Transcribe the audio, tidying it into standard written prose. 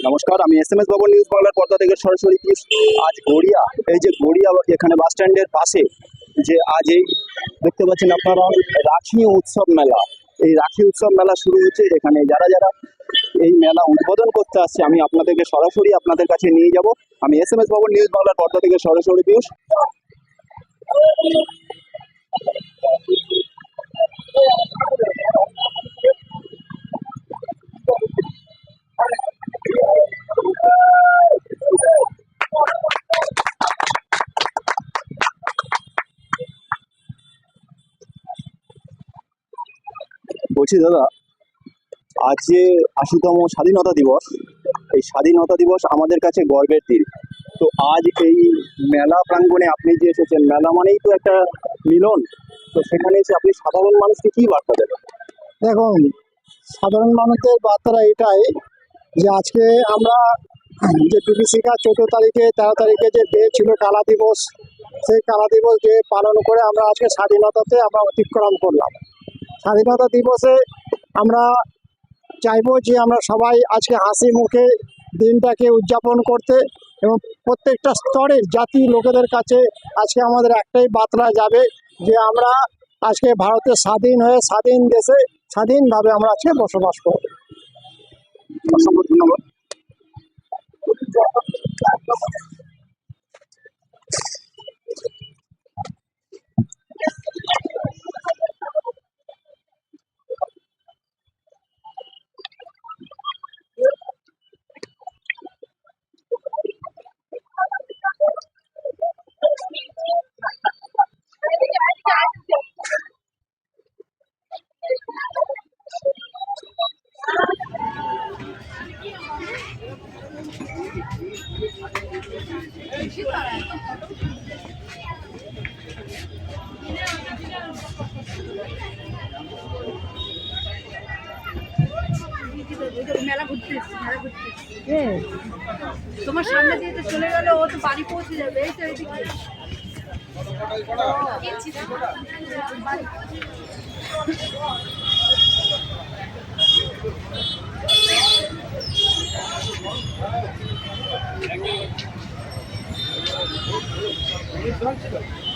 নমস্কার, আমি SMS বাবু news বাংলার পর্দা থেকে সরাসরি আজ গড়িয়া, এই যে গড়িয়া এখানে বাস স্ট্যান্ডের পাশে যে আজ এই দেখতে পাচ্ছেন আপনারা রাখি উৎসব মেলা। এই রাখি উৎসব মেলা শুরু হচ্ছে। এখানে যারা যারা এই মেলা উদ্বোধন করতে আসছে আমি আপনাদেরকে সরাসরি আপনাদের কাছে নিয়ে যাব। আমি SMS বাবু নিউজ বাংলার পর্দা থেকে সরাসরি পিউষ। বলছি দাদা, আজ যে ৮০তম স্বাধীনতা দিবস, এই স্বাধীনতা দিবস আমাদের কাছে গর্বের দিন। তো আজ এই মেলা প্রাঙ্গণে আপনি যে এসেছেন, মেলা মানেই তো একটা মিলন, তো সেখানে এসে আপনি সাধারণ মানুষকে কি বার্তা দেবেন? দেখুন, সাধারণ মানুষের বার্তাটা এটাই যে আজকে আমরা যে বিভীষিকা 14 তারিখে 13 তারিখে যে ডে ছিল কালা দিবস, সেই কালা দিবস ডে পালন করে আমরা আজকে স্বাধীনতাতে আমরা অতিক্রম করলাম। স্বাধীনতা দিবসে আমরা চাইবো যে আমরা সবাই আজকে হাসি মুখে দিনটাকে উদযাপন করতে, এবং প্রত্যেকটা স্তরের জাতি লোকেদের কাছে আজকে আমাদের একটাই বার্তা যাবে যে আমরা আজকে ভারতের স্বাধীন হয়ে স্বাধীন দেশে স্বাধীনভাবে আমরা আজকে বসবাস করব। অসংখ্য ধন্যবাদ। মেলা ঘুরতে তোমার সামনে দিয়ে তো চলে গেল, ও তো বাড়ি পৌঁছে যাবে। এই তো এদিকে Thank you.